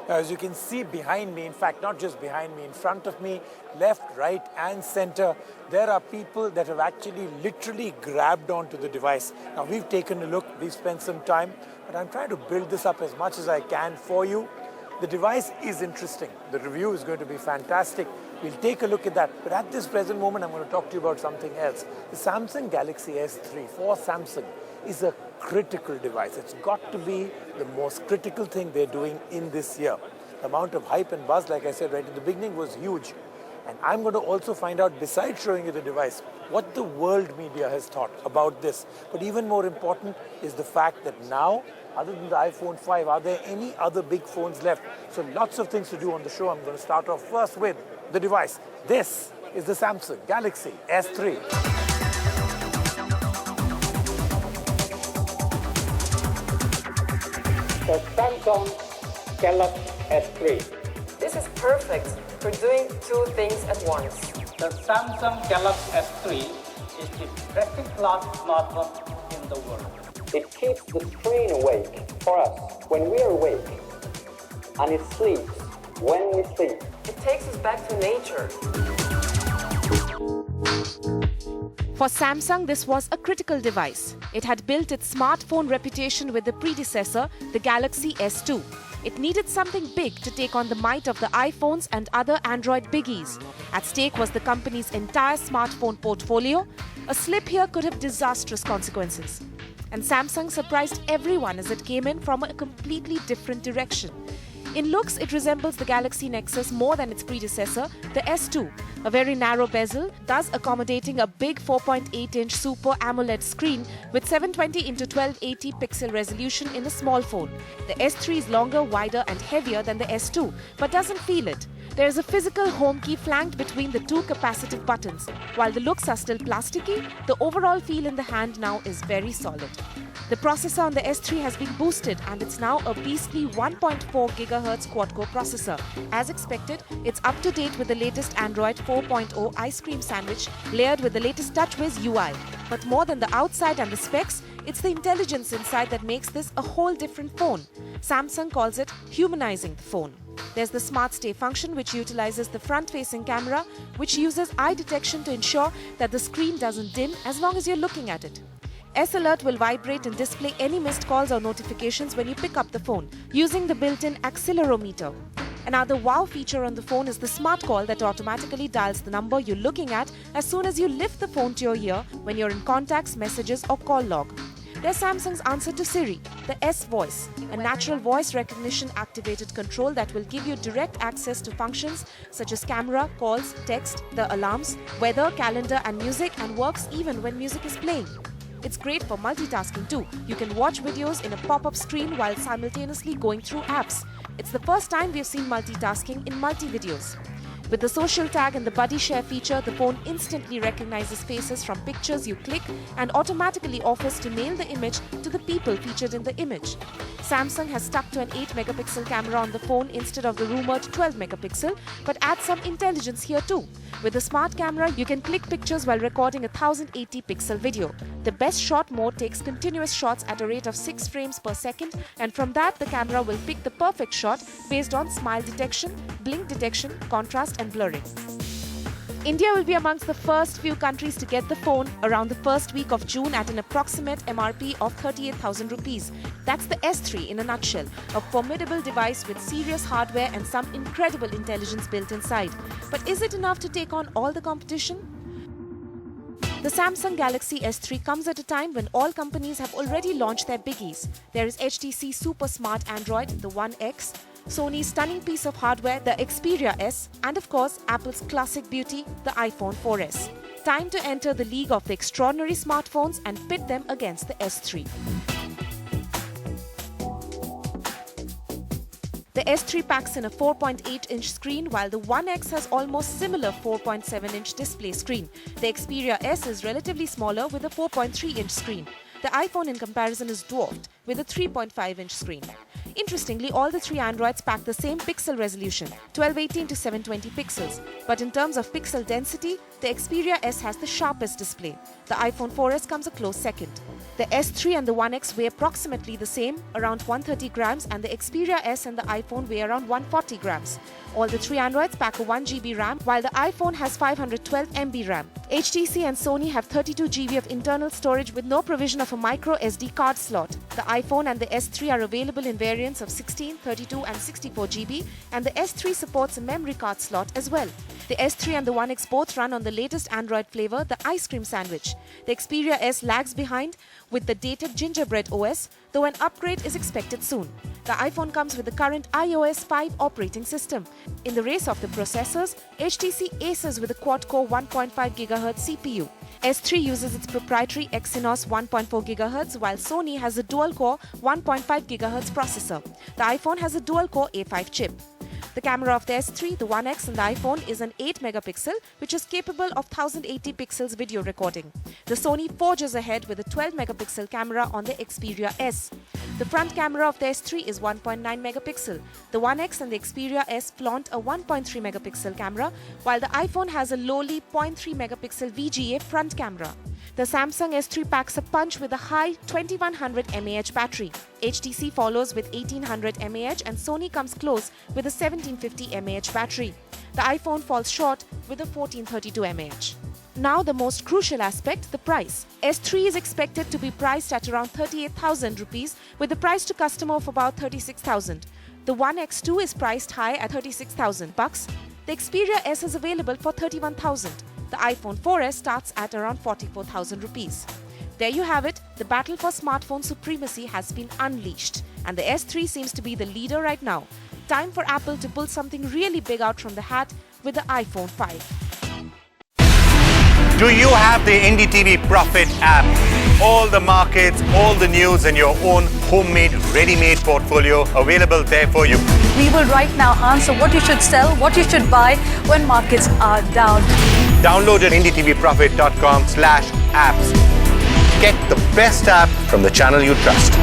Now, as you can see behind me, in fact, not just behind me, in front of me, left, right, and center, there are people that have actually literally grabbed onto the device. Now, we've taken a look, we've spent some time, but I'm trying to build this up as much as I can for you. The device is interesting. The review is going to be fantastic. We'll take a look at that. But at this present moment, I'm going to talk to you about something else. The Samsung Galaxy S3 for Samsung is a critical device. It's got to be the most critical thing they're doing in this year. The amount of hype and buzz, like I said right at the beginning, was huge. And I'm going to also find out, besides showing you the device, what the world media has thought about this. But even more important is the fact that now, other than the iPhone 5, are there any other big phones left? So lots of things to do on the show. I'm going to start off first with the device. This is the Samsung Galaxy S3. The Samsung Galaxy S3. This is perfect for doing two things at once. The Samsung Galaxy S3 is the best-in-class smartphone in the world. It keeps the screen awake for us when we are awake, and it sleeps when we sleep. It takes us back to nature. For Samsung, this was a critical device. It had built its smartphone reputation with the predecessor, the Galaxy S2. It needed something big to take on the might of the iPhones and other Android biggies. At stake was the company's entire smartphone portfolio. A slip here could have disastrous consequences. And Samsung surprised everyone as it came in from a completely different direction. In looks, it resembles the Galaxy Nexus more than its predecessor, the S2. A very narrow bezel, thus accommodating a big 4.8-inch Super AMOLED screen with 720x1280 pixel resolution in a small phone. The S3 is longer, wider and heavier than the S2, but doesn't feel it. There is a physical home key flanked between the two capacitive buttons. While the looks are still plasticky, the overall feel in the hand now is very solid. The processor on the S3 has been boosted and it's now a beastly 1.4 GHz quad-core processor. As expected, it's up to date with the latest Android 4.0 ice cream sandwich layered with the latest TouchWiz UI. But more than the outside and the specs, it's the intelligence inside that makes this a whole different phone. Samsung calls it humanizing the phone. There's the Smart Stay function, which utilizes the front-facing camera, which uses eye detection to ensure that the screen doesn't dim as long as you're looking at it. S-Alert will vibrate and display any missed calls or notifications when you pick up the phone, using the built-in accelerometer. Another wow feature on the phone is the Smart Call that automatically dials the number you're looking at as soon as you lift the phone to your ear when you're in contacts, messages or call log. There's Samsung's answer to Siri, the S-Voice, a natural voice recognition activated control that will give you direct access to functions such as camera, calls, text, the alarms, weather, calendar and music, and works even when music is playing. It's great for multitasking too. You can watch videos in a pop-up screen while simultaneously going through apps. It's the first time we've seen multitasking in multi-videos. With the social tag and the buddy share feature, the phone instantly recognizes faces from pictures you click and automatically offers to mail the image to the people featured in the image. Samsung has stuck to an 8-megapixel camera on the phone instead of the rumored 12-megapixel, but adds some intelligence here too. With the smart camera, you can click pictures while recording a 1080-pixel video. The best shot mode takes continuous shots at a rate of 6 frames per second, and from that, the camera will pick the perfect shot based on smile detection, blink detection, contrast, and blurring. India will be amongst the first few countries to get the phone around the first week of June at an approximate MRP of 38,000 rupees. That's the S3 in a nutshell, a formidable device with serious hardware and some incredible intelligence built inside. But is it enough to take on all the competition? The Samsung Galaxy S3 comes at a time when all companies have already launched their biggies. There is HTC Super Smart Android, the One X, Sony's stunning piece of hardware, the Xperia S, and of course, Apple's classic beauty, the iPhone 4S. Time to enter the league of the extraordinary smartphones and pit them against the S3. The S3 packs in a 4.8-inch screen, while the One X has almost similar 4.7-inch display screen. The Xperia S is relatively smaller with a 4.3-inch screen. The iPhone in comparison is dwarfed with a 3.5-inch screen. Interestingly, all the three Androids pack the same pixel resolution, 1280 to 720 pixels. But in terms of pixel density, the Xperia S has the sharpest display. The iPhone 4S comes a close second. The S3 and the 1X weigh approximately the same, around 130 grams, and the Xperia S and the iPhone weigh around 140 grams. All the three Androids pack a 1GB RAM, while the iPhone has 512 MB RAM. HTC and Sony have 32 GB of internal storage with no provision of a micro SD card slot. The iPhone and the S3 are available in variants of 16, 32 and 64 GB, and the S3 supports a memory card slot as well. The S3 and the 1X both run on the latest Android flavor, the ice cream sandwich. The Xperia S lags behind with the dated Gingerbread OS, though an upgrade is expected soon. The iPhone comes with the current iOS 5 operating system. In the race of the processors, HTC aces with a quad-core 1.5 GHz CPU. S3 uses its proprietary Exynos 1.4 GHz, while Sony has a dual-core 1.5 GHz processor. The iPhone has a dual-core A5 chip. The camera of the S3, the 1X and the iPhone is an 8-megapixel, which is capable of 1080 pixels video recording. The Sony forges ahead with a 12-megapixel camera on the Xperia S. The front camera of the S3 is 1.9 megapixel. The 1X and the Xperia S flaunt a 1.3 megapixel camera, while the iPhone has a lowly 0.3 megapixel VGA front camera. The Samsung S3 packs a punch with a high 2100 mAh battery. HTC follows with 1800 mAh and Sony comes close with a 1750 mAh battery. The iPhone falls short with a 1432 mAh. Now the most crucial aspect, the price. S3 is expected to be priced at around 38,000 rupees with the price to customer of about 36,000. The 1X2 is priced high at 36,000 bucks. The Xperia S is available for 31,000. The iPhone 4S starts at around 44,000 rupees. There you have it, the battle for smartphone supremacy has been unleashed and the S3 seems to be the leader right now. Time for Apple to pull something really big out from the hat with the iPhone 5. Do you have the NDTV Profit app? All the markets, all the news and your own homemade, ready-made portfolio available there for you. We will right now answer what you should sell, what you should buy when markets are down. Download at ndtvprofit.com/apps. Get the best app from the channel you trust.